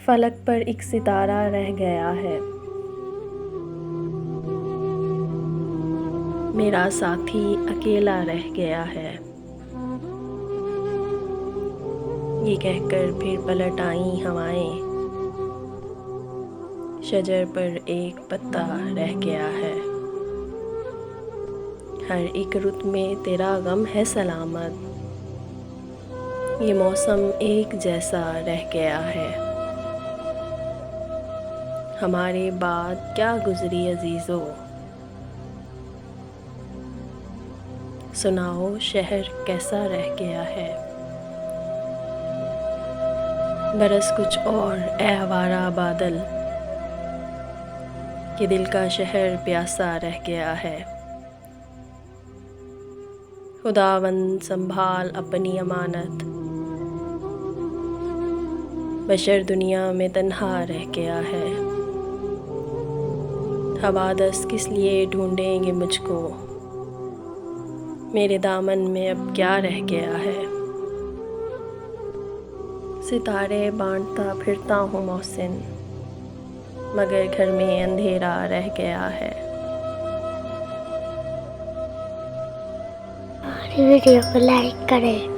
फलक पर एक सितारा रह गया है। मेरा साथी अकेला रह गया है। ये कहकर फिर पलट आई हवाएं, शजर पर एक पत्ता रह गया है। हर एक रुत में तेरा गम है सलामत, ये मौसम एक जैसा रह गया है। हमारे बाद क्या गुजरी अजीज़ों, सुनाओ शहर कैसा रह गया है। बरस कुछ और ए आवारा बादल, कि दिल का शहर प्यासा रह गया है। खुदावंद संभाल अपनी अमानत, बशर दुनिया में तन्हा रह गया है। हवादस किस लिए ढूंढेंगे मुझको, मेरे दामन में अब क्या रह गया है। सितारे बांटता फिरता हूँ मोहसिन, मगर घर में अंधेरा रह गया है। हमारी वीडियो को लाइक करें।